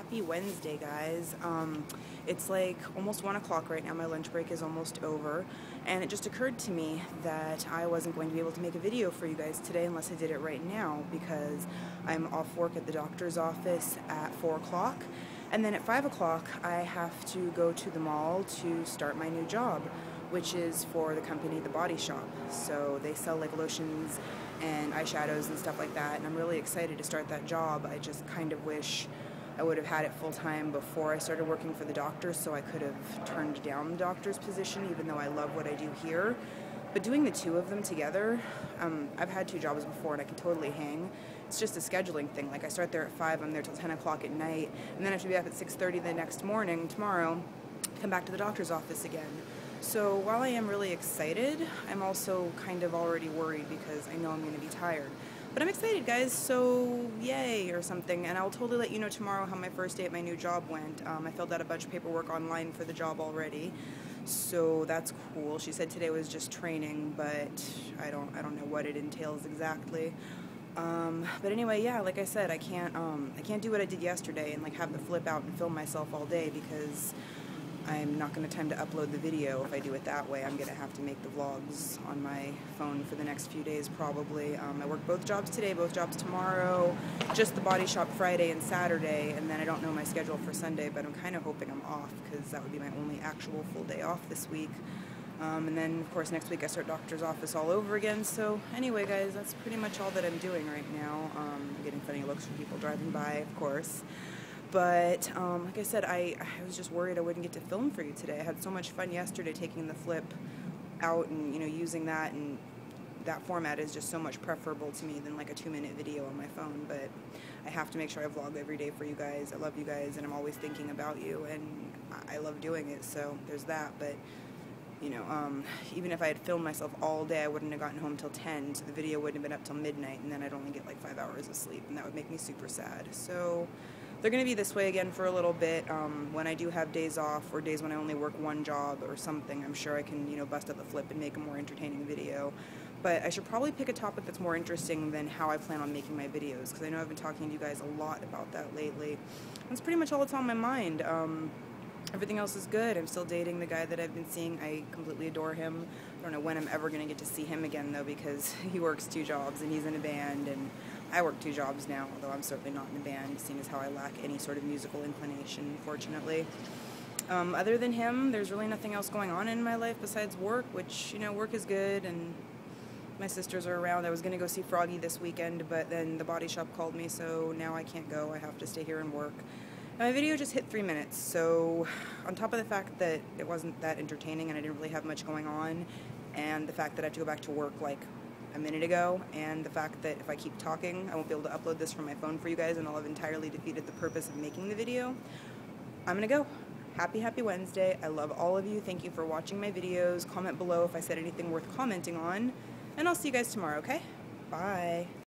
Happy Wednesday, guys. It's like almost 1 o'clock right now. My lunch break is almost over, and it just occurred to me that I wasn't going to be able to make a video for you guys today unless I did it right now, because I'm off work at the doctor's office at 4 o'clock, and then at 5 o'clock I have to go to the mall to start my new job, which is for the company The Body Shop. So they sell like lotions and eyeshadows and stuff like that, and I'm really excited to start that job. I just kind of wish I would have had it full-time before I started working for the doctor, so I could have turned down the doctor's position, even though I love what I do here. But doing the two of them together, I've had 2 jobs before and I can totally hang. It's just a scheduling thing. Like, I start there at 5, I'm there till 10 o'clock at night, and then I have to be up at 6:30 the next morning, tomorrow, come back to the doctor's office again. So while I am really excited, I'm also kind of already worried because I know I'm going to be tired. But I'm excited, guys, so yay or something, and I'll totally let you know tomorrow how my first day at my new job went. I filled out a bunch of paperwork online for the job already, so that's cool. She said today was just training, but I don't know what it entails exactly. But anyway, yeah, like I said, I can't do what I did yesterday and like have the flip out and film myself all day, because I'm not going to have time to upload the video if I do it that way. I'm going to have to make the vlogs on my phone for the next few days probably. I work both jobs today, both jobs tomorrow, just the Body Shop Friday and Saturday, and then I don't know my schedule for Sunday, but I'm kind of hoping I'm off because that would be my only actual full day off this week. And then, of course, next week I start doctor's office all over again. So anyway, guys, that's pretty much all that I'm doing right now. I'm getting funny looks from people driving by, of course. But like I said, I was just worried I wouldn't get to film for you today. I had so much fun yesterday taking the flip out and, using that, and that format is just so much preferable to me than like a 2-minute video on my phone. But I have to make sure I vlog every day for you guys. I love you guys, and I'm always thinking about you, and I love doing it, so there's that. But even if I had filmed myself all day, I wouldn't have gotten home till 10, so the video wouldn't have been up till midnight, and then I'd only get like 5 hours of sleep, and that would make me super sad. So they're going to be this way again for a little bit. When I do have days off, or days when I only work one job or something, I'm sure I can, bust out the flip and make a more entertaining video. But I should probably pick a topic that's more interesting than how I plan on making my videos, because I know I've been talking to you guys a lot about that lately. That's pretty much all that's on my mind. Everything else is good. I'm still dating the guy that I've been seeing. I completely adore him. I don't know when I'm ever going to get to see him again, though, because he works 2 jobs and he's in a band, and I work 2 jobs now, although I'm certainly not in a band, seeing as how I lack any sort of musical inclination, fortunately. Other than him, there's really nothing else going on in my life besides work, which, work is good, and my sisters are around. I was going to go see Froggy this weekend, but then the Body Shop called me, so now I can't go. I have to stay here and work. My video just hit 3 minutes, so on top of the fact that it wasn't that entertaining and I didn't really have much going on, and the fact that I have to go back to work like a minute ago, and the fact that if I keep talking, I won't be able to upload this from my phone for you guys, and I'll have entirely defeated the purpose of making the video, I'm gonna go. Happy Wednesday. I love all of you. Thank you for watching my videos. Comment below if I said anything worth commenting on, and I'll see you guys tomorrow, okay? Bye.